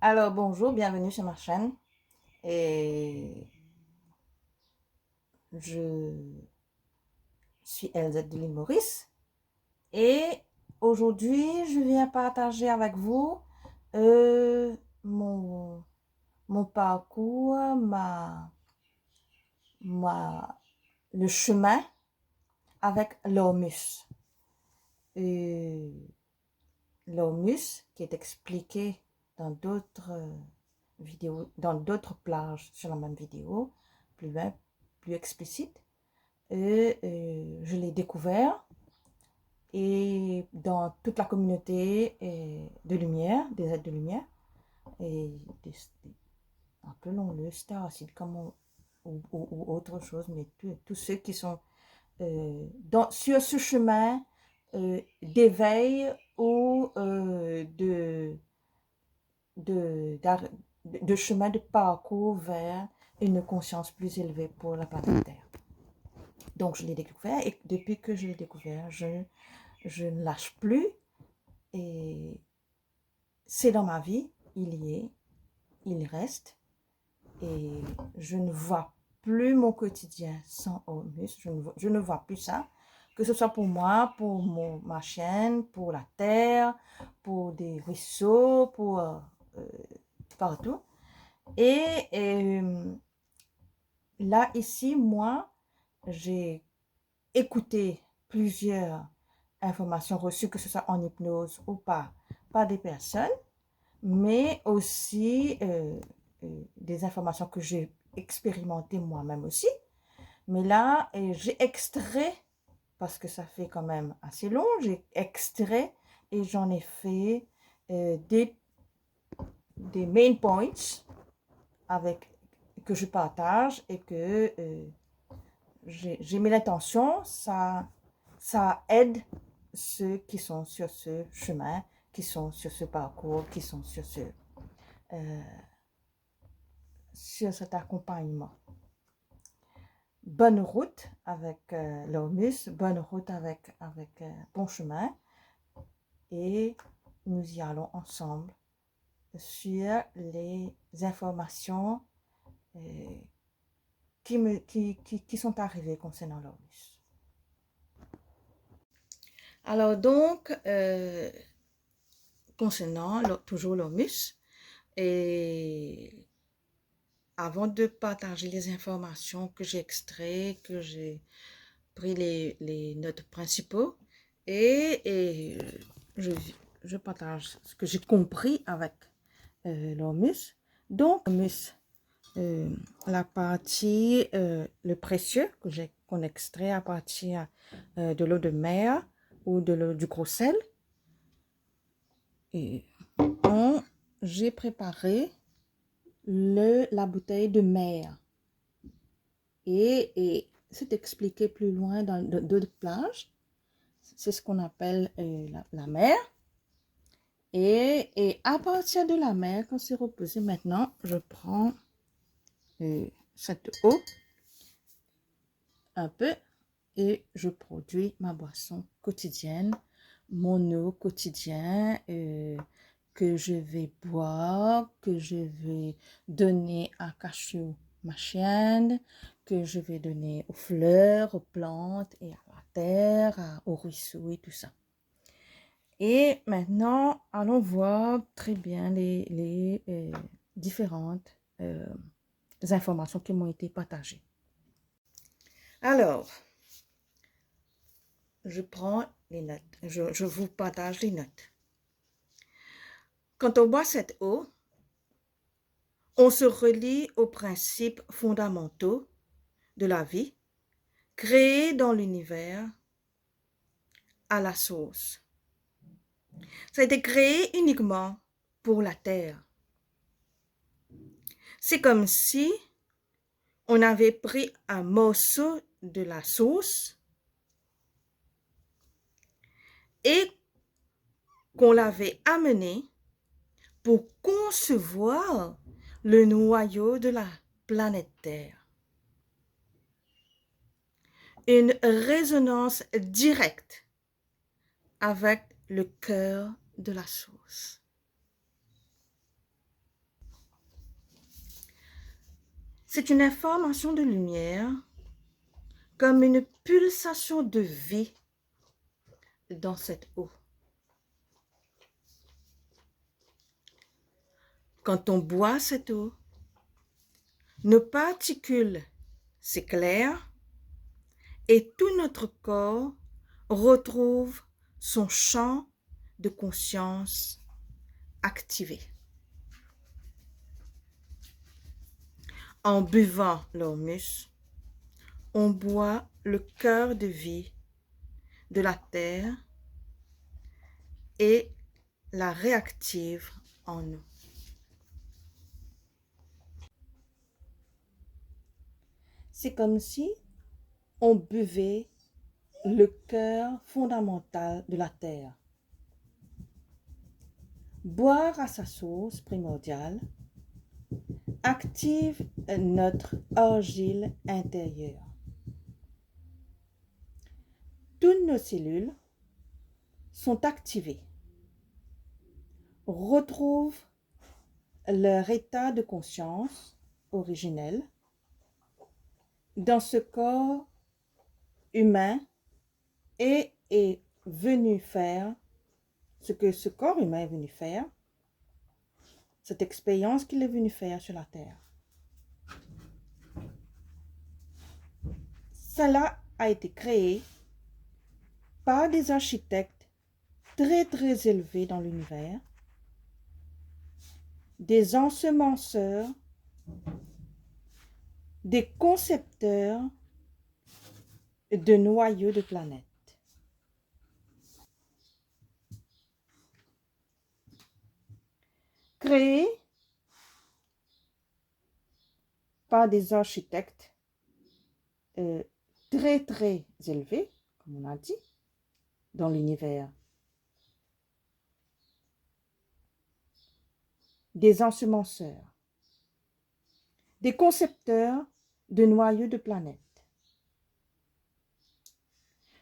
Alors bonjour, bienvenue sur ma chaîne. Et je suis Elzette de l'île Maurice. Et aujourd'hui, je viens partager avec vous euh, mon, mon parcours, ma, le chemin avec l'OMUS. Euh, L'OMUS qui est expliqué dans d'autres vidéos, dans d'autres plages sur la même vidéo, plus loin, plus explicite. Et je l'ai découvert et dans toute la communauté de lumière, des aides de lumière, et appelons-le Star Acid comme ou autre chose, mais tous ceux qui sont sur ce chemin d'éveil ou de, de chemin de parcours vers une conscience plus élevée pour la planète Terre. Donc, je l'ai découvert et depuis que je l'ai découvert, je ne lâche plus et c'est dans ma vie, il y est, il reste et je ne vois plus mon quotidien sans Hormus, je ne vois plus ça, que ce soit pour moi, pour ma chaîne, pour la terre, pour des ruisseaux, pour partout. Et là, ici, moi, j'ai écouté plusieurs informations reçues, que ce soit en hypnose ou pas, par des personnes, mais aussi des informations que j'ai expérimentées moi-même aussi. Mais là, j'ai extrait, parce que ça fait quand même assez long, j'ai extrait et j'en ai fait des main points avec, que je partage et que j'ai mis l'intention, ça aide ceux qui sont sur ce chemin, qui sont sur ce parcours, qui sont sur cet accompagnement. Bonne route avec l'OMUS, bonne route avec Bon Chemin et nous y allons ensemble sur les informations qui sont arrivées concernant l'OMUS. Alors donc, concernant toujours l'OMUS, et avant de partager les informations que j'ai extraites, que j'ai pris les notes principaux, et je partage ce que j'ai compris avec l'OMUS. Donc, l'OMUS, la partie, le précieux qu'on extrait à partir de l'eau de mer ou de l'eau du gros sel. Et j'ai préparé la bouteille de mer. Et c'est expliqué plus loin dans d'autres plages. C'est ce qu'on appelle la mer. Et à partir de la mer, quand c'est reposé, maintenant, je prends cette eau un peu et je produis ma boisson quotidienne, mon eau quotidienne que je vais boire, que je vais donner à Cachou, ma chienne, que je vais donner aux fleurs, aux plantes et à la terre, aux ruisseaux et tout ça. Et maintenant, allons voir très bien les différentes informations qui m'ont été partagées. Alors, je prends les notes, je vous partage les notes. Quand on boit cette eau, on se relie aux principes fondamentaux de la vie, créés dans l'univers à la source. Ça a été créé uniquement pour la Terre. C'est comme si on avait pris un morceau de la source et qu'on l'avait amené pour concevoir le noyau de la planète Terre. Une résonance directe avec le cœur de la source. C'est une information de lumière comme une pulsation de vie dans cette eau. Quand on boit cette eau, nos particules s'éclairent et tout notre corps retrouve son champ de conscience activé. En buvant l'ormus, on boit le cœur de vie de la terre et la réactive en nous. C'est comme si on buvait le cœur fondamental de la terre. Boire à sa source primordiale active notre argile intérieure. Toutes nos cellules sont activées, retrouvent leur état de conscience originel dans ce corps humain et est venu faire ce que ce corps humain est venu faire, cette expérience qu'il est venu faire sur la terre. Cela a été créé par des architectes très élevés dans l'univers, des ensemenceurs, des concepteurs de noyaux de planètes. Créés par des architectes très élevés, comme on a dit, dans l'univers. Des ensemenceurs, des concepteurs de noyaux de planètes.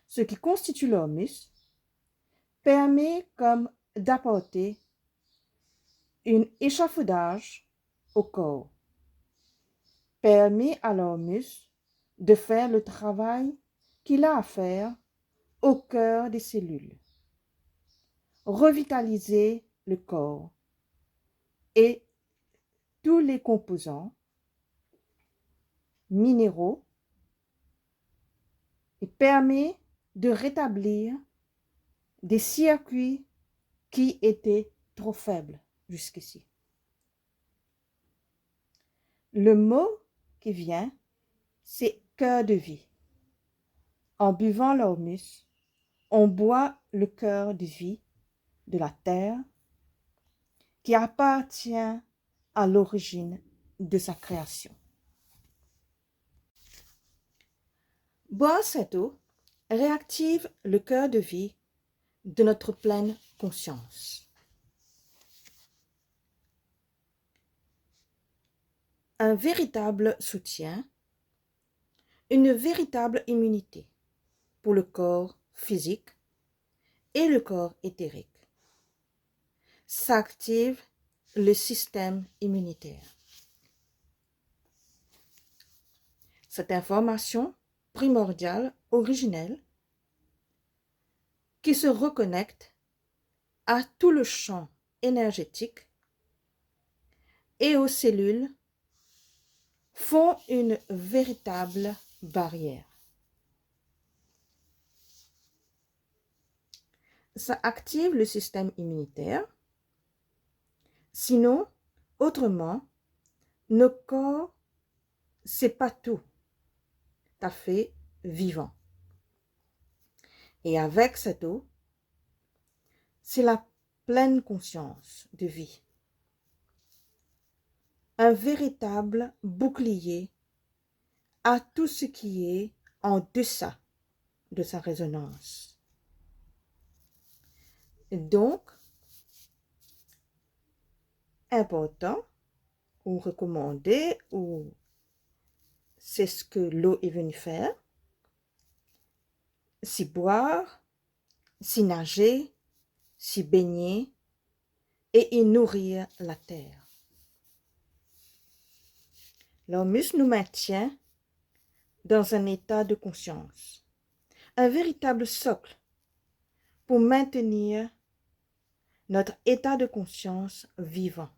Ce qui constitue l'ormus permet comme d'apporter un échafaudage au corps, permet à l'ormus de faire le travail qu'il a à faire au cœur des cellules, revitaliser le corps et tous les composants minéraux et permet de rétablir des circuits qui étaient trop faibles jusqu'ici. Le mot qui vient, c'est cœur de vie. En buvant l'ormus, on boit le cœur de vie de la terre qui appartient à l'origine de sa création. Boire cette eau réactive le cœur de vie de notre pleine conscience. Un véritable soutien, une véritable immunité pour le corps physique et le corps éthérique. S'active le système immunitaire. Cette information primordiale, originelle, qui se reconnecte à tout le champ énergétique et aux cellules, font une véritable barrière. Ça active le système immunitaire. Sinon, autrement, nos corps, c'est pas tout à fait vivant. Et avec cette eau, c'est la pleine conscience de vie. Un véritable bouclier à tout ce qui est en deçà de sa résonance. Donc, important ou recommandé, ou c'est ce que l'eau est venue faire, s'y boire, s'y nager, s'y baigner et y nourrir la terre. L'hummus nous maintient dans un état de conscience, un véritable socle pour maintenir notre état de conscience vivant.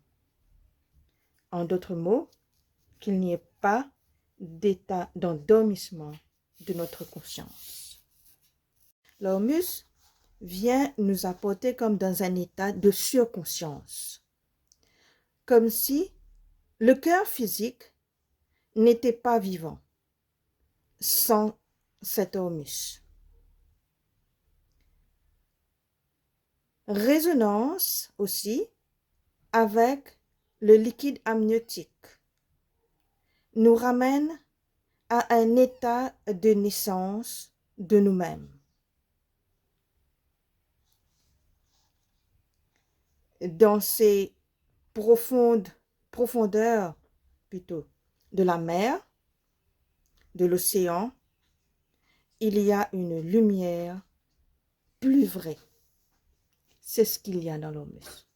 En d'autres mots, qu'il n'y ait pas d'état d'endormissement de notre conscience. L'hummus vient nous apporter comme dans un état de surconscience, comme si le cœur physique n'était pas vivant sans cet humus. Résonance aussi avec le liquide amniotique nous ramène à un état de naissance de nous-mêmes. Dans ces profondeurs plutôt de la mer, de l'océan, il y a une lumière plus vraie. C'est ce qu'il y a dans l'humus.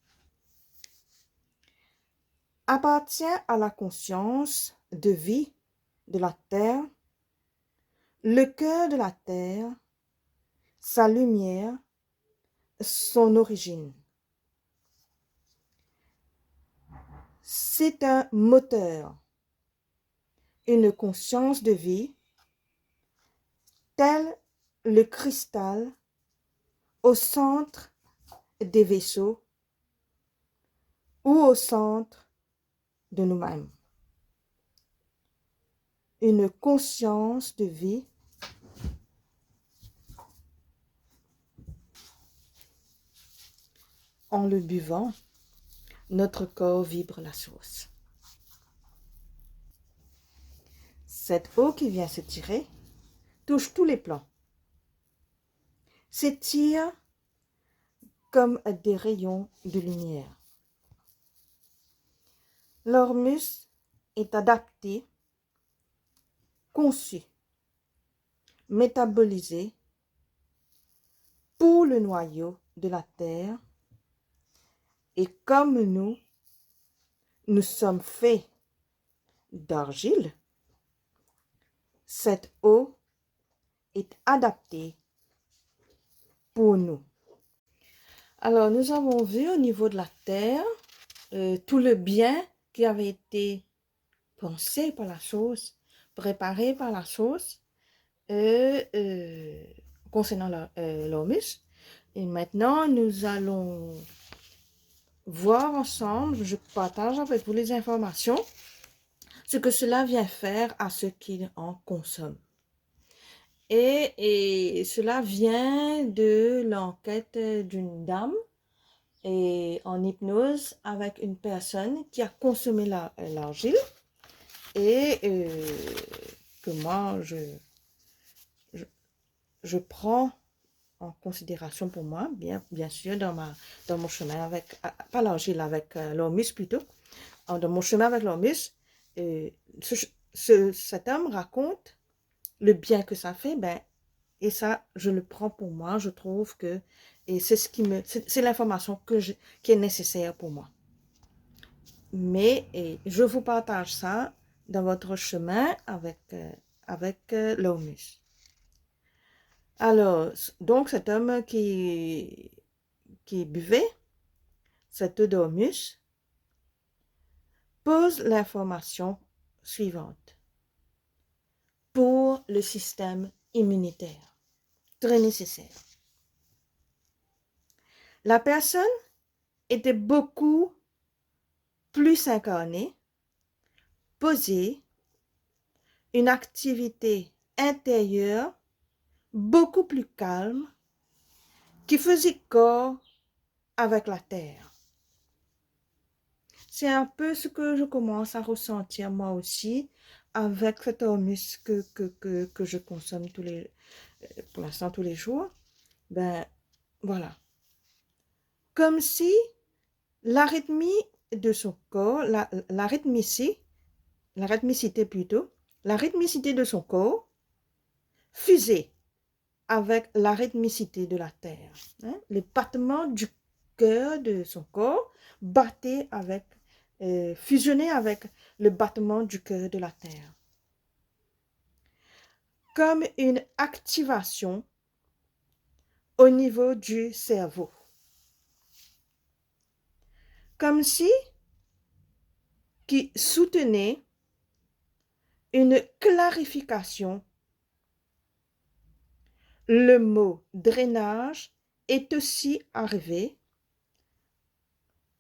Appartient à la conscience de vie de la terre, le cœur de la terre, sa lumière, son origine. C'est un moteur, une conscience de vie, tel le cristal au centre des vaisseaux ou au centre de nous-mêmes. Une conscience de vie en le buvant, notre corps vibre la source. Cette eau qui vient s'étirer touche tous les plans, s'étire comme des rayons de lumière. L'humus est adapté, conçu, métabolisé pour le noyau de la terre. Et comme nous sommes faits d'argile, cette eau est adaptée pour nous. Alors, nous avons vu au niveau de la terre tout le bien qui avait été pensé par la source, préparé par la source concernant l'humus. Et maintenant, nous allons voir ensemble, je partage avec vous les informations, ce que cela vient faire à ceux qui en consomment. Et cela vient de l'enquête d'une dame en hypnose avec une personne qui a consommé l'argile et que moi, je prends en considération pour moi, bien sûr, dans mon chemin avec, pas l'argile, avec l'humus plutôt, dans mon chemin avec l'humus, cet homme raconte le bien que ça fait, et ça, je le prends pour moi, je trouve que, et c'est l'information qui est nécessaire pour moi. Mais je vous partage ça dans votre chemin avec l'humus. Alors, donc cet homme qui buvait cette eau d'humus pose l'information suivante pour le système immunitaire, très nécessaire. La personne était beaucoup plus incarnée, posée, une activité intérieure beaucoup plus calme, qui faisait corps avec la terre. C'est un peu ce que je commence à ressentir moi aussi avec cet humus que je consomme pour l'instant tous les jours. Voilà. Comme si l'arythmie de son corps, la rythmicité de son corps fusait avec la rythmicité de la terre. Les battements du cœur de son corps battaient avec fusionner avec le battement du cœur de la Terre. Comme une activation au niveau du cerveau. Comme si qui soutenait une clarification. Le mot drainage est aussi arrivé.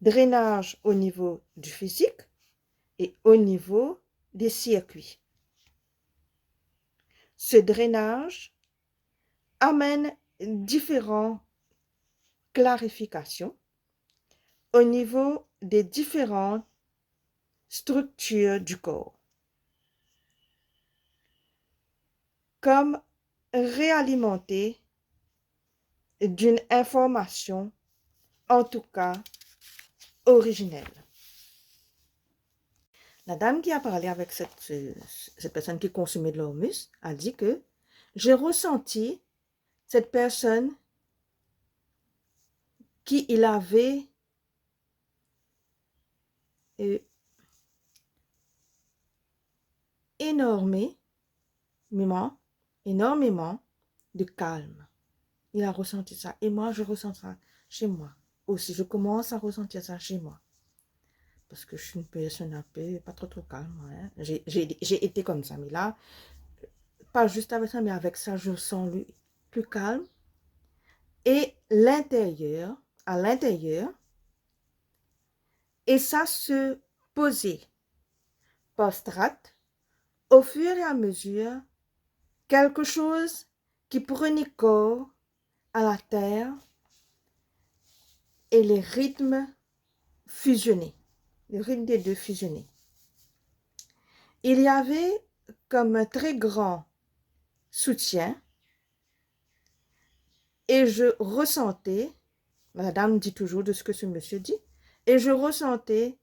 Drainage au niveau du physique et au niveau des circuits. Ce drainage amène différentes clarifications au niveau des différentes structures du corps, comme réalimenter d'une information, en tout cas originelle. La dame qui a parlé avec cette personne qui consommait de l'hormus a dit que j'ai ressenti cette personne qui il avait énormément de calme. Il a ressenti ça. Et moi, je ressens ça chez moi aussi. Je commence à ressentir ça chez moi. Parce que je suis une personne un peu, pas trop calme. Hein. J'ai été comme ça. Mais là, pas juste avec ça, mais avec ça, je sens lui plus calme. Et à l'intérieur, et ça se posait par strates, au fur et à mesure, quelque chose qui prenait corps à la terre et les rythmes fusionnés, les rythmes des deux fusionnés. Il y avait comme un très grand soutien et je ressentais, la dame dit toujours de ce que ce monsieur dit, et je ressentais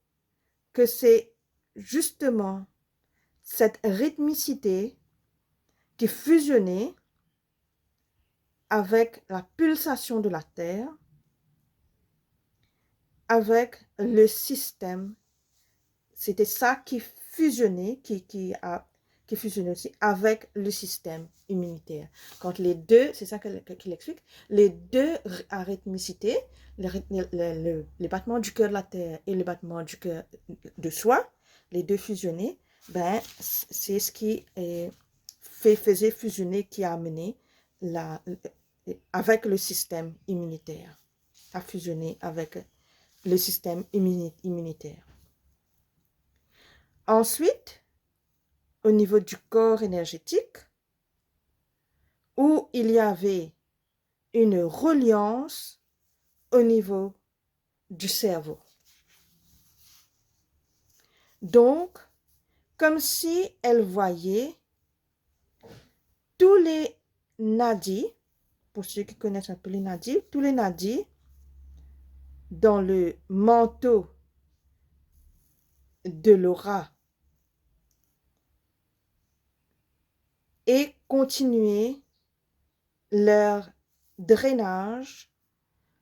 que c'est justement cette rythmicité qui fusionnait avec la pulsation de la terre, avec le système. C'était ça qui fusionnait, qui fusionnait aussi avec le système immunitaire. Quand les deux, c'est ça qu'il explique, les deux rythmicités, le battement du cœur de la terre et le battement du cœur de soi, les deux fusionnés, ben, c'est ce qui faisait fusionner, qui a amené avec le système immunitaire, à fusionner avec le système immunitaire. Ensuite, au niveau du corps énergétique, où il y avait une reliance au niveau du cerveau. Donc, comme si elle voyait tous les nadis, pour ceux qui connaissent un peu les nadis, tous les nadis dans le manteau de l'aura et continuer leur drainage,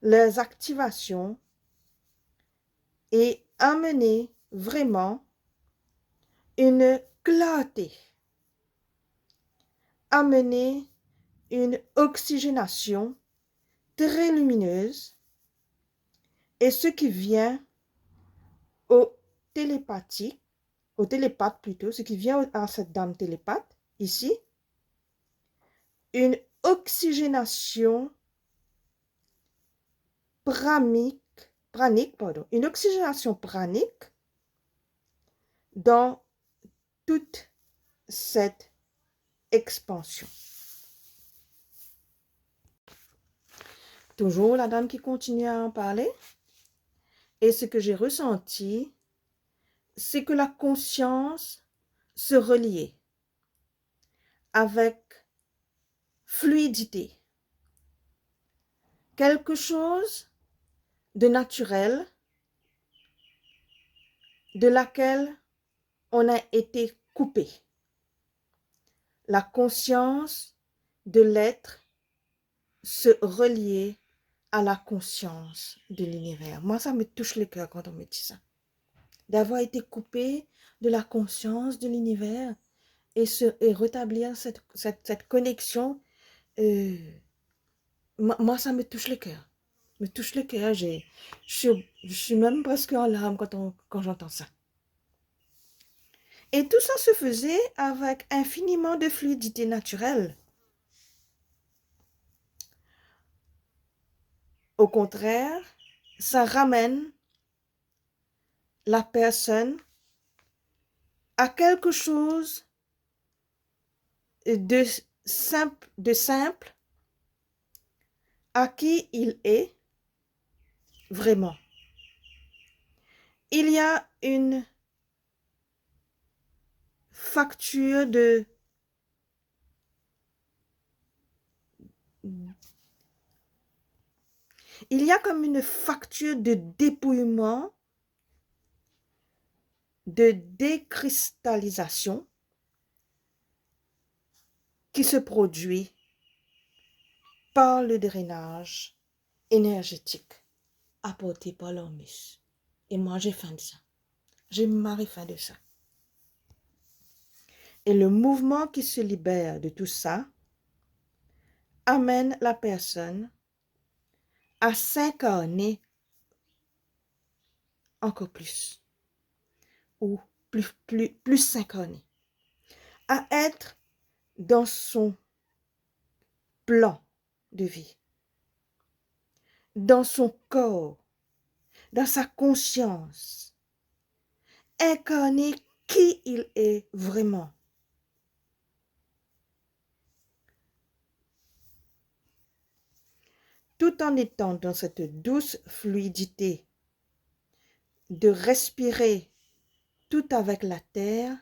leurs activations et amener vraiment une clarté, amener une oxygénation très lumineuse et ce qui vient au télépathe plutôt, ce qui vient à cette dame télépathe ici, une oxygénation pranique, une oxygénation pranique dans toute cette expansion. Toujours la dame qui continue à en parler. Et ce que j'ai ressenti, c'est que la conscience se reliait avec fluidité. Quelque chose de naturel, de laquelle on a été coupé. La conscience de l'être se relier à la conscience de l'univers. Moi, ça me touche le cœur quand on me dit ça. d'avoir été coupé de la conscience de l'univers et rétablir cette connexion. euh, moi, ça me touche le cœur. Me touche le cœur. Je suis même presque en larmes quand j'entends ça. Et tout ça se faisait avec infiniment de fluidité naturelle. Au contraire, ça ramène la personne à quelque chose de simple à qui il est vraiment. Il y a une facture il y a comme une facture de dépouillement, de décristallisation qui se produit par le drainage énergétique apporté par l'ormus. Et moi, j'ai faim de ça. J'ai marre faim de ça. Et le mouvement qui se libère de tout ça amène la personne à s'incarner encore plus, ou plus s'incarner, à être dans son plan de vie, dans son corps, dans sa conscience, incarner qui il est vraiment. Tout en étant dans cette douce fluidité de respirer tout avec la terre,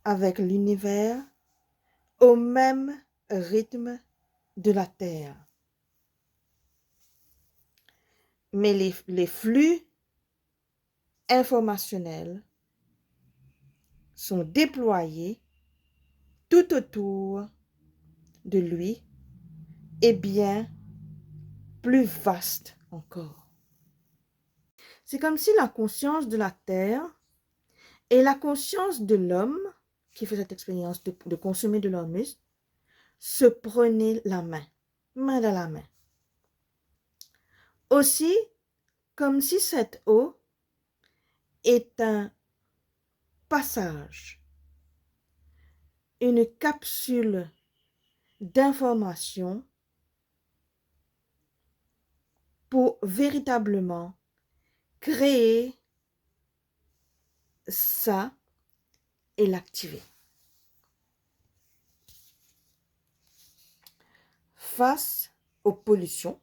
avec l'univers, au même rythme de la terre. Mais les flux informationnels sont déployés tout autour de lui et bien plus vastes encore. C'est comme si la conscience de la terre et la conscience de l'homme qui fait cette expérience de consommer de l'ormus se prenaient la main dans la main. Aussi, comme si cette eau est un passage, une capsule d'information pour véritablement créer ça et l'activer. Face aux pollutions,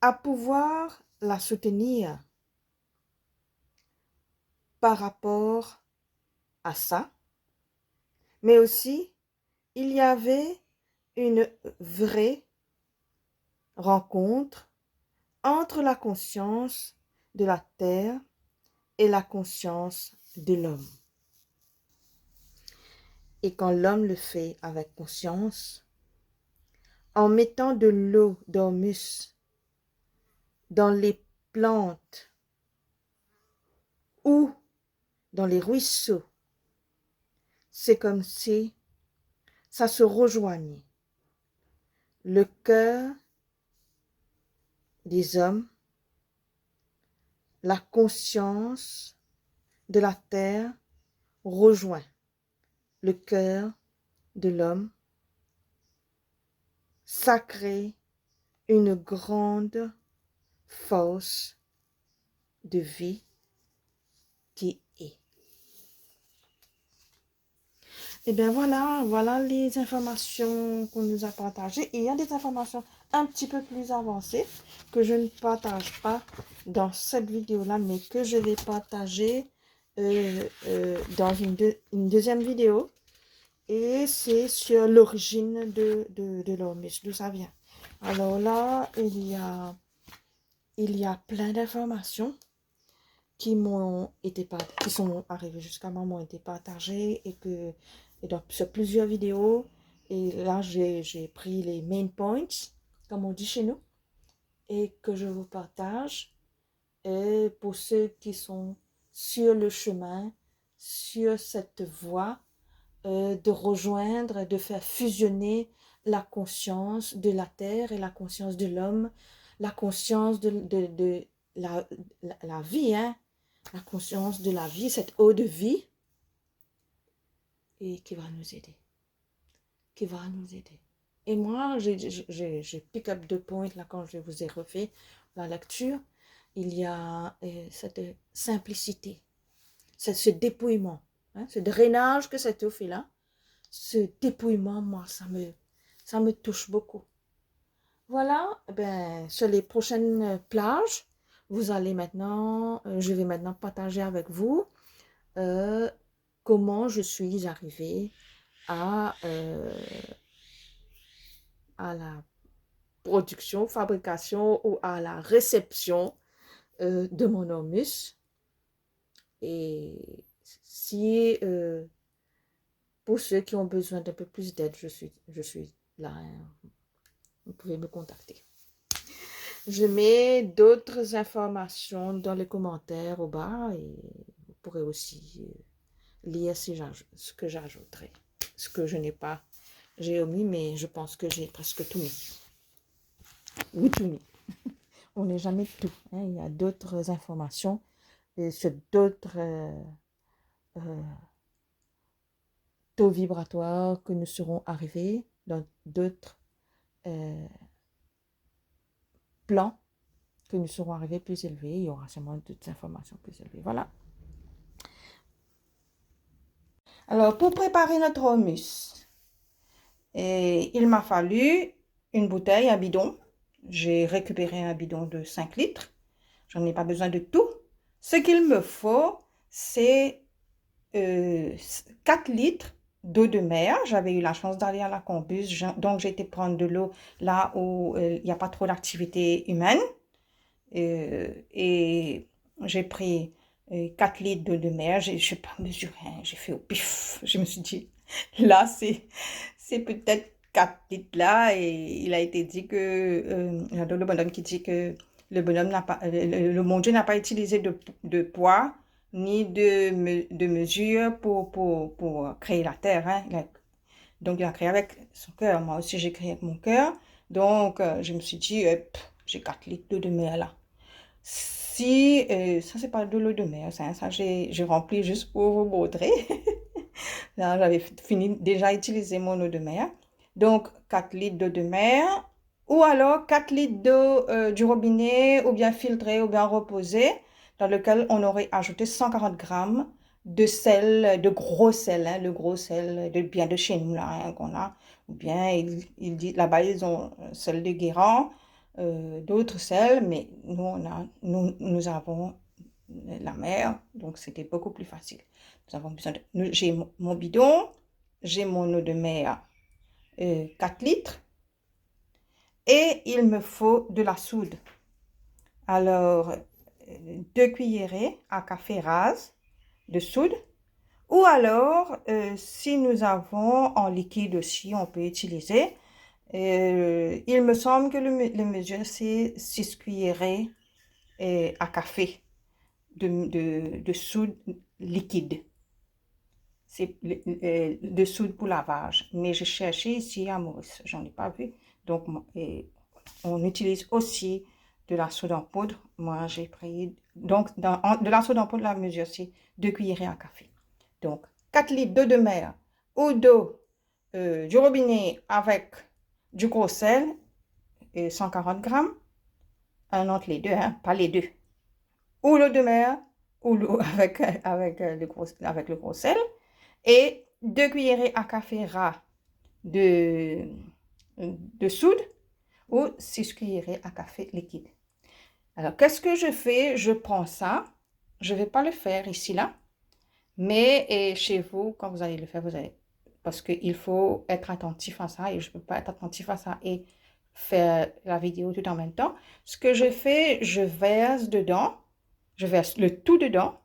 à pouvoir la soutenir par rapport à ça, mais aussi il y avait une vraie rencontre entre la conscience de la terre et la conscience de l'homme. Et quand l'homme le fait avec conscience, en mettant de l'eau d'ormus dans les plantes ou dans les ruisseaux, c'est comme si ça se rejoignait. Le cœur des hommes, la conscience de la terre rejoint le cœur de l'homme. Ça crée une grande force de vie qui est. Et bien voilà les informations qu'on nous a partagées. Et il y a des informations un petit peu plus avancées que je ne partage pas dans cette vidéo-là, mais que je vais partager dans une deuxième vidéo. Et c'est sur l'origine de l'ormus, d'où ça vient. Alors là, il y a plein d'informations qui sont arrivées jusqu'à moi, m'ont été partagées et donc sur plusieurs vidéos. Et là, j'ai pris les main points, comme on dit chez nous, et que je vous partage. et pour ceux qui sont sur le chemin, sur cette voie, de rejoindre, de faire fusionner la conscience de la terre et la conscience de l'homme, la conscience de la vie, hein, la conscience de la vie, cette eau de vie, et qui va nous aider, qui va nous aider. Et moi, j'ai pick up 2 points là quand je vous ai refait la lecture. Il y a cette simplicité, ce dépouillement, hein, ce drainage que cette eau fait là, ce dépouillement, moi, ça me touche beaucoup. Voilà, ben, sur les prochaines plages, vous allez maintenant, je vais maintenant partager avec vous comment je suis arrivée à la production, fabrication ou à la réception de mon humus. Et si pour ceux qui ont besoin d'un peu plus d'aide, je suis là. Hein. Vous pouvez me contacter. Je mets d'autres informations dans les commentaires au bas et vous pourrez aussi lire ce que j'ajouterai. Ce que je n'ai pas, j'ai omis, mais je pense que j'ai presque tout mis. Oui, tout mis. On n'est jamais tout. Hein. Il y a d'autres informations et sur d'autres taux vibratoires que nous serons arrivés dans d'autres plans que nous serons arrivés plus élevés. Il y aura sûrement d'autres informations plus élevées. Voilà. Alors, pour préparer notre humus, il m'a fallu une bouteille, un bidon. J'ai récupéré un bidon de 5 litres. J'en ai pas besoin de tout. Ce qu'il me faut, c'est 4 litres d'eau de mer. J'avais eu la chance d'aller à la Combus, donc j'ai été prendre de l'eau là où il n'y a pas trop d'activité humaine. Et j'ai pris 4 litres d'eau de mer. Je n'ai pas mesuré, hein. J'ai fait au pif. Je me suis dit, là, c'est peut-être 4 litres là. Et il a été dit que, j'adore le bonhomme qui dit que le bonhomme n'a pas, le mon Dieu n'a pas utilisé de poids ni de mesure pour créer la terre. Hein. Donc, il a créé avec son cœur. Moi aussi, j'ai créé avec mon cœur. Donc, je me suis dit, j'ai 4 litres d'eau de mer là. Si, ça c'est pas de l'eau de mer, ça j'ai rempli juste pour vous montrer. Là, j'avais fini, déjà utilisé mon eau de mer. Donc, 4 litres d'eau de mer. Ou alors 4 litres d'eau du robinet, ou bien filtrée, ou bien reposée, dans lequel on aurait ajouté 140 grammes de sel, de gros sel, hein, le gros sel bien de chez nous, là, hein, qu'on a. Ou bien, il dit, là-bas, ils ont sel de Guérand, d'autres sels, mais nous avons la mer, donc c'était beaucoup plus facile. Nous avons besoin j'ai mon bidon, j'ai mon eau de mer 4 litres, et il me faut de la soude. Alors, 2 cuillerées à café rase de soude, ou alors, si nous avons en liquide aussi, on peut utiliser. Il me semble que le mesure, c'est 6 cuillerées à café de soude liquide. C'est de soude pour lavage. Mais j'ai cherché ici à Maurice, j'en ai pas vu. Donc, on utilise aussi de la soude en poudre. Moi, j'ai pris, donc, de la soude en poudre, la mesure, c'est 2 cuillerées à café. Donc, 4 litres d'eau de mer ou d'eau du robinet avec du gros sel et 140 grammes. Un entre les deux, hein, pas les deux. Ou l'eau de mer, ou l'eau avec le gros sel. Et 2 cuillerées à café ras de soude ou 6 cuillerées à café liquide. Alors, qu'est-ce que je fais? Je prends ça. Je ne vais pas le faire ici, là. Mais chez vous, quand vous allez le faire, vous allez... Parce qu'il faut être attentif à ça et je ne peux pas être attentif à ça et faire la vidéo tout en même temps. Ce que je fais, je verse dedans. Je verse le tout dedans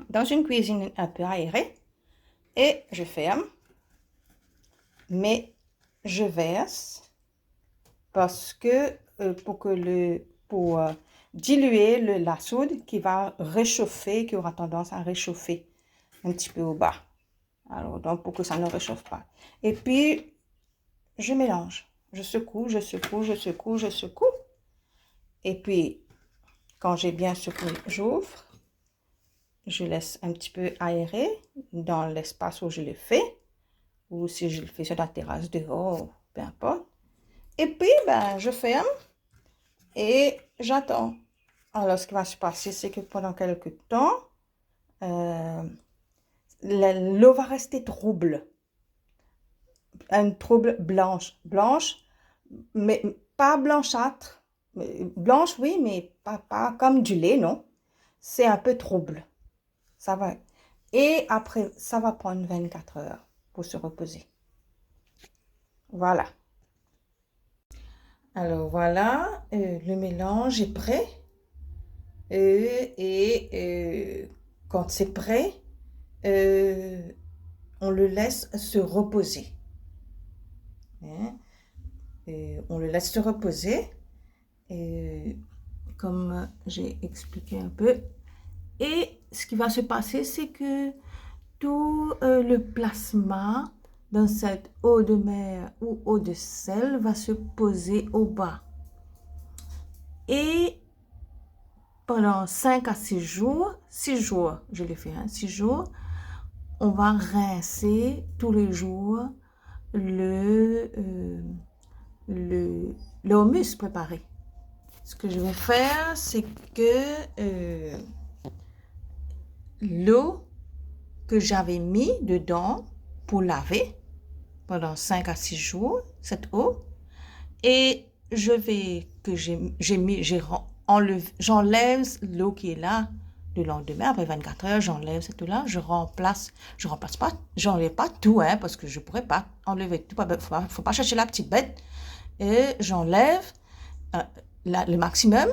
dans une cuisine un peu aérée et je ferme. Mais je verse parce que pour diluer la soude qui va réchauffer, qui aura tendance à réchauffer un petit peu au bas. Alors, donc, pour que ça ne réchauffe pas. Et puis, je mélange. Je secoue, je secoue, je secoue, je secoue. Et puis, quand j'ai bien secoué, j'ouvre. Je laisse un petit peu aérer dans l'espace où je le fais. Ou si je le fais sur la terrasse dehors, peu importe. Et puis, ben, je ferme et j'attends. Alors, ce qui va se passer, c'est que pendant quelques temps, l'eau va rester trouble. Une trouble blanche. Blanche, mais pas blanchâtre. Blanche, oui, mais pas comme du lait, non. C'est un peu trouble. Ça va. Et après, ça va prendre 24 heures pour se reposer. Voilà. Alors voilà, le mélange est prêt. Quand c'est prêt, on le laisse se reposer. Hein? On le laisse se reposer, comme j'ai expliqué un peu. Et ce qui va se passer, c'est que tout le plasma dans cette eau de mer ou eau de sel va se poser au bas. Et pendant 5 à 6 jours, 6 jours, je l'ai fait, 6 jours, on va rincer tous les jours le humus préparé. Ce que je vais faire, c'est que l'eau que j'avais mis dedans pour laver pendant 5 à 6 jours, cette eau, et j'enlève l'eau qui est là le lendemain, après 24 heures, j'enlève cette eau-là, j'enlève pas tout, parce que je pourrais pas enlever tout, faut pas chercher la petite bête, et j'enlève le maximum,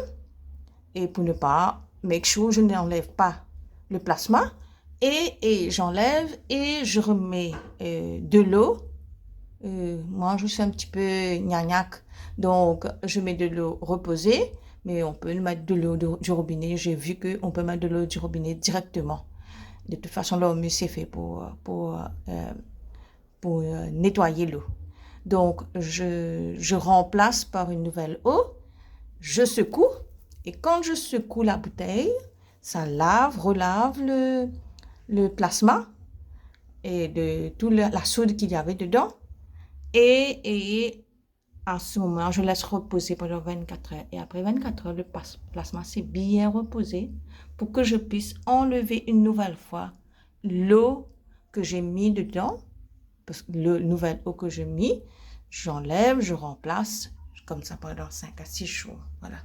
et pour ne pas make sure je n'enlève pas le plasma, et j'enlève et je remets de l'eau. Moi, je suis un petit peu gnagnac, donc je mets de l'eau reposée, mais on peut mettre de l'eau du robinet. J'ai vu qu'on peut mettre de l'eau du robinet directement. De toute façon, l'humus c'est fait pour nettoyer l'eau. Donc, je remplace par une nouvelle eau, je secoue, et quand je secoue la bouteille, ça relave le plasma et de toute la soude qu'il y avait dedans. Et à ce moment, je laisse reposer pendant 24 heures. Et après 24 heures, le plasma s'est bien reposé pour que je puisse enlever une nouvelle fois l'eau que j'ai mis dedans. Parce que la nouvelle eau que j'ai mis, j'enlève, je remplace, comme ça pendant 5 à 6 jours. Voilà.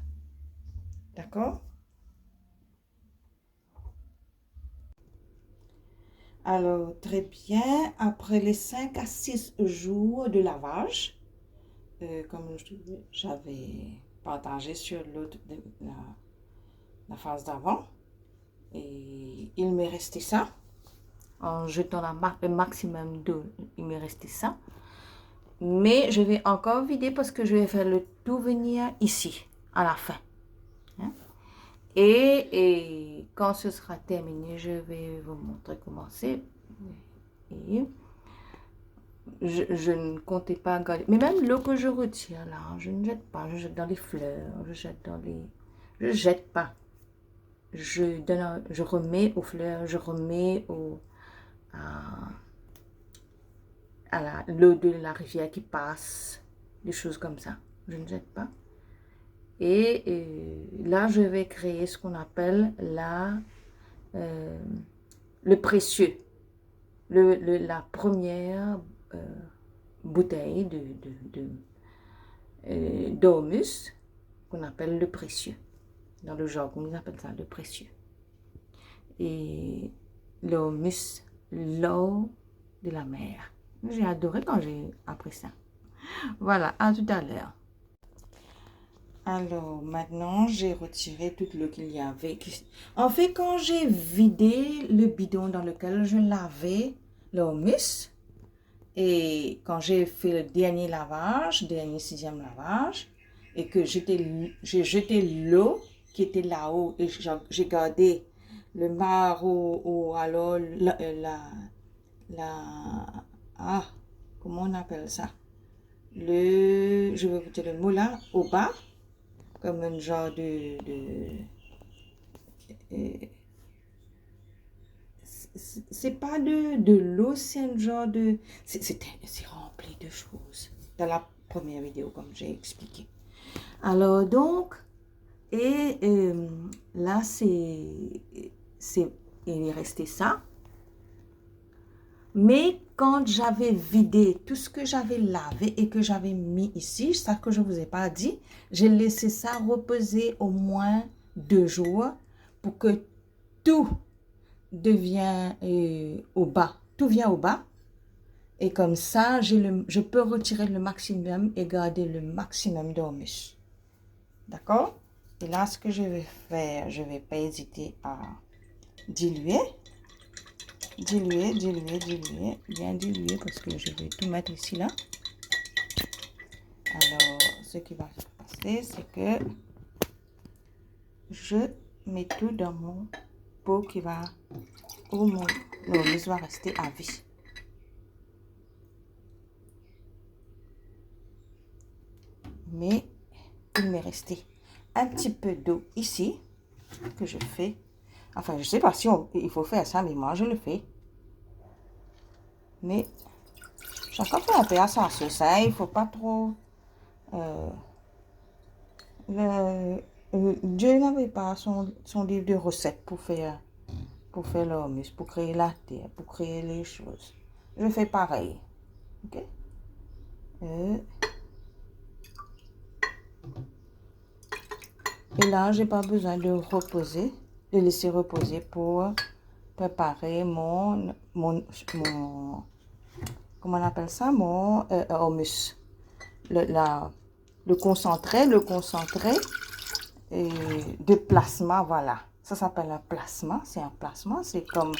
D'accord? Alors, très bien. Après les 5 à 6 jours de lavage, comme j'avais partagé sur la phase d'avant, et il m'est resté ça. En jetant le maximum d'eau, il m'est resté ça. Mais je vais encore vider parce que je vais faire le tout venir ici, à la fin. Hein? Et quand ce sera terminé, je vais vous montrer comment c'est. Et je ne comptais pas garder. Mais même l'eau que je retire là, je ne jette pas. Je jette dans les fleurs, je jette pas. Je remets aux fleurs, je remets à l'eau de la rivière qui passe, des choses comme ça. Je ne jette pas. Et là, je vais créer ce qu'on appelle le précieux. La première bouteille d'humus qu'on appelle le précieux. Dans le jargon, on appelle ça le précieux. Et l'humus, l'eau de la mer. J'ai adoré quand j'ai appris ça. Voilà, à tout à l'heure. Alors, maintenant, j'ai retiré toute l'eau qu'il y avait. En fait, quand j'ai vidé le bidon dans lequel je lavais l'humus, et quand j'ai fait le dernier lavage, dernier 6e lavage, et que j'ai jeté l'eau qui était là-haut et j'ai gardé le marc ou alors ah, comment on appelle ça? Je vais vous dire le mot là, au bas, comme un genre c'est pas de l'eau, c'est un genre de... C'est rempli de choses dans la première vidéo, comme j'ai expliqué. Alors donc, et là, il est resté ça. Mais quand j'avais vidé tout ce que j'avais lavé et que j'avais mis ici, ça que je ne vous ai pas dit, j'ai laissé ça reposer au moins 2 jours pour que tout devient au bas. Tout vient au bas. Et comme ça, je peux retirer le maximum et garder le maximum d'humus. D'accord? Et là, ce que je vais faire, je ne vais pas hésiter à diluer. Diluer, bien diluer parce que je vais tout mettre ici, là. Alors, ce qui va se passer, c'est que je mets tout dans mon pot qui va, où mon humus va rester à vie. Mais il m'est resté un petit peu d'eau ici que je fais. Enfin, je ne sais pas si il faut faire ça, mais moi, je le fais. Mais chacun fait un peu à sa sauce, hein. Il ne faut pas trop... Dieu n'avait pas son livre de recettes pour faire l'humus, pour créer la terre, pour créer les choses. Je fais pareil. Ok? Et là, j'ai pas besoin de laisser reposer pour préparer mon comment on appelle ça, mon hummus. Le concentré de plasma, voilà. Ça s'appelle un plasma, c'est un plasma, c'est comme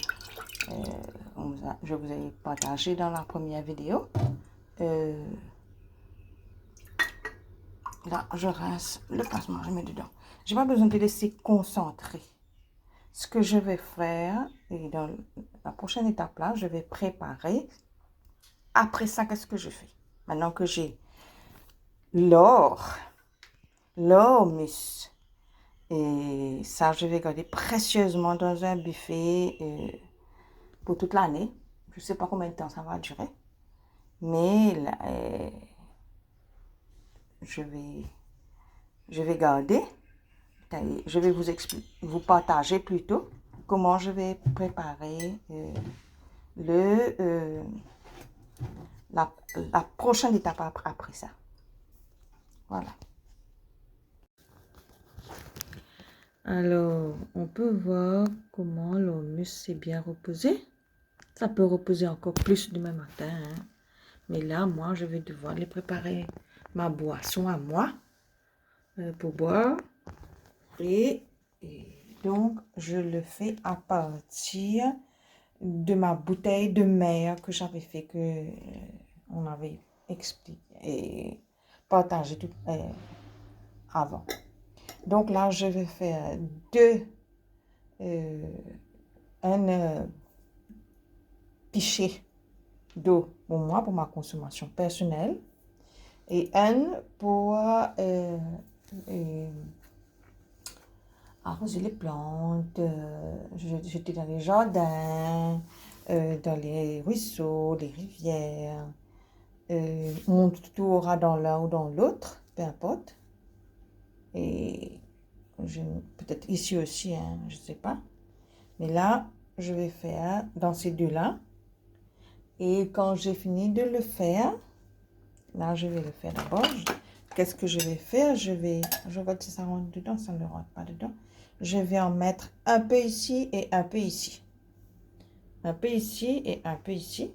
je vous ai partagé dans la première vidéo. Là, je rince le plasma, je mets dedans. J'ai pas besoin de laisser concentrer. Ce que je vais faire, et dans la prochaine étape là, je vais préparer. Après ça, qu'est-ce que je fais? Maintenant que j'ai l'humus, et ça, je vais garder précieusement dans un buffet pour toute l'année. Je ne sais pas combien de temps ça va durer. Mais là, je vais garder. Je vais vous partager plutôt comment je vais préparer la prochaine étape après ça. Voilà. Alors, on peut voir comment l'humus s'est bien reposé. Ça peut reposer encore plus demain matin, hein. Mais là, moi, je vais devoir aller préparer ma boisson à moi pour boire. Et donc, je le fais à partir de ma bouteille de mer que j'avais fait, que on avait expliqué et partagé tout avant. Donc là, je vais faire un pichet d'eau pour moi, pour ma consommation personnelle, et un pour arroser les plantes, jeter dans les jardins, dans les ruisseaux, les rivières. Mon tuto aura dans l'un ou dans l'autre, peu importe. Et peut-être ici aussi, hein, je ne sais pas. Mais là, je vais faire dans ces deux-là. Et quand j'ai fini de le faire, là, je vais le faire d'abord. Qu'est-ce que je vais faire? Je regarde si ça rentre dedans, ça ne rentre pas dedans. Je vais en mettre un peu ici et un peu ici. Un peu ici et un peu ici.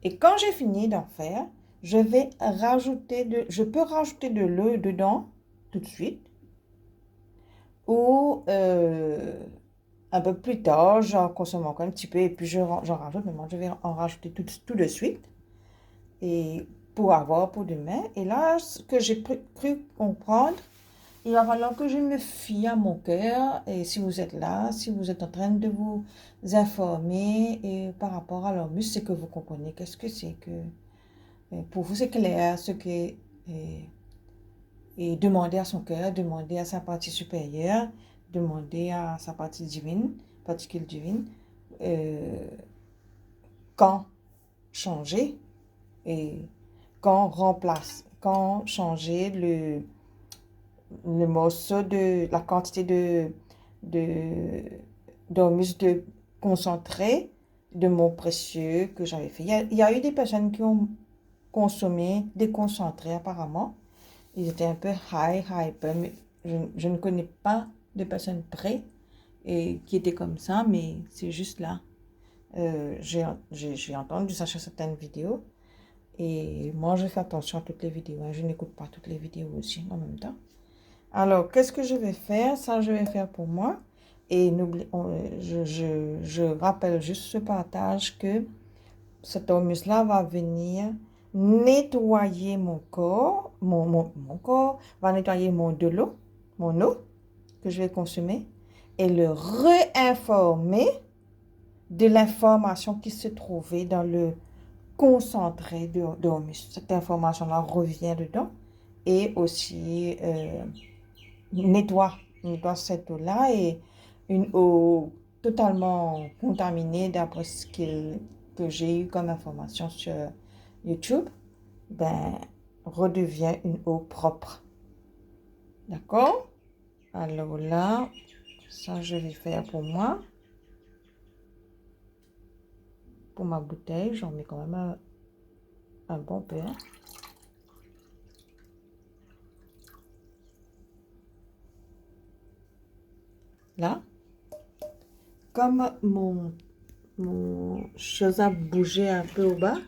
Et quand j'ai fini d'en faire, je peux rajouter de l'eau dedans tout de suite. Ou un peu plus tard, j'en consomme encore un petit peu et puis j'en rajoute. Mais moi, je vais en rajouter tout de suite. Et pour demain. Et là, ce que j'ai cru comprendre, il va falloir que je me fie à mon cœur. Et si vous êtes là, si vous êtes en train de vous informer et par rapport à l'hormus, c'est que vous comprenez qu'est-ce que c'est que pour vous c'est clair ce que et demander à son cœur, demander à sa partie supérieure, demander à sa partie divine, particule divine, quand changer et quand changer le morceau de la quantité de d'hormus de concentré de mon précieux que j'avais fait. Il y a eu des personnes qui ont consommé des concentrés apparemment. Ils étaient un peu hyper, mais je ne connais pas de personnes près et qui étaient comme ça, mais c'est juste là. J'ai entendu ça sur certaines vidéos et moi je fais attention à toutes les vidéos, hein. Je n'écoute pas toutes les vidéos aussi en même temps. Alors, qu'est-ce que je vais faire? Ça, je vais faire pour moi. Et je rappelle juste ce partage que cet hormus-là va venir nettoyer mon corps, mon corps, va nettoyer de l'eau, mon eau que je vais consommer et le réinformer de l'information qui se trouvait dans le concentré d'hormus. Cette information-là revient dedans et aussi nettoie cette eau-là et une eau totalement contaminée d'après ce que j'ai eu comme information sur YouTube, ben, redevient une eau propre. D'accord? Alors là, ça je vais faire pour moi. Pour ma bouteille, j'en mets quand même un bon peu. Là, comme mon chose a bougé un peu au bas,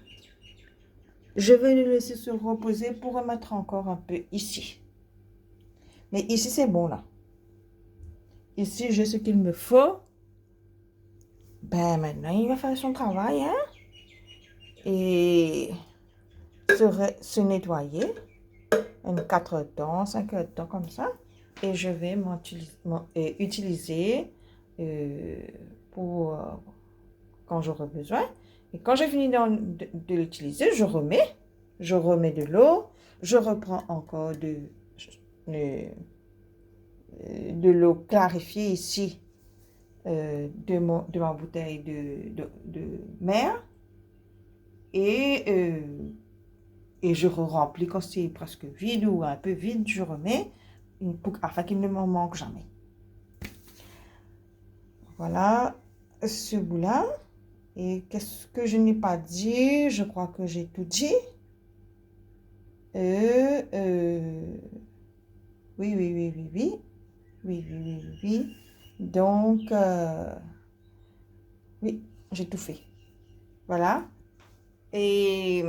je vais le laisser se reposer pour remettre encore un peu ici. Mais ici, c'est bon là. Ici, j'ai ce qu'il me faut. Ben maintenant, il va faire son travail, hein. Et se nettoyer. 4 heures de temps, 5 heures de temps comme ça. Et je vais utiliser pour quand j'aurai besoin. Et quand j'ai fini de l'utiliser, je remets de l'eau. Je reprends encore de l'eau clarifiée ici de ma bouteille de mer. Et je remplis quand c'est presque vide ou un peu vide, je remets afin qu'il ne m'en manque jamais. Voilà ce bout-là. Et qu'est-ce que je n'ai pas dit? Je crois que j'ai tout dit. Oui, oui, oui, oui, oui. Oui, oui, oui, oui, oui. Donc, oui, j'ai tout fait. Voilà. Et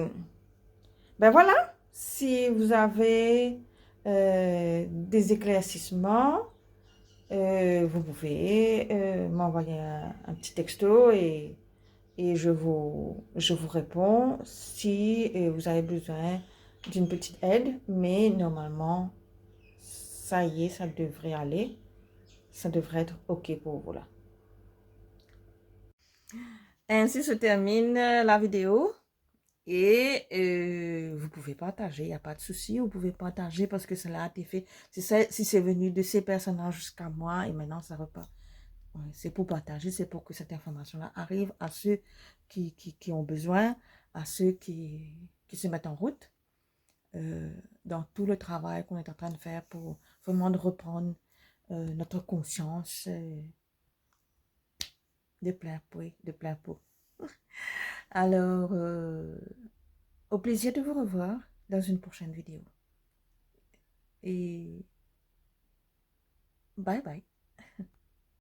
ben voilà. Si vous avez des éclaircissements, vous pouvez m'envoyer un petit texto et je vous réponds si vous avez besoin d'une petite aide. Mais normalement, ça y est, ça devrait aller. Ça devrait être OK pour vous là. Ainsi se termine la vidéo. Et vous pouvez partager, il n'y a pas de souci, vous pouvez partager parce que cela a été fait. Si c'est venu de ces personnages jusqu'à moi et maintenant ça repart. Ouais, c'est pour partager, c'est pour que cette information-là arrive à ceux qui ont besoin, à ceux qui se mettent en route dans tout le travail qu'on est en train de faire pour vraiment de reprendre notre conscience de plein pot. Alors, au plaisir de vous revoir dans une prochaine vidéo. Et bye bye.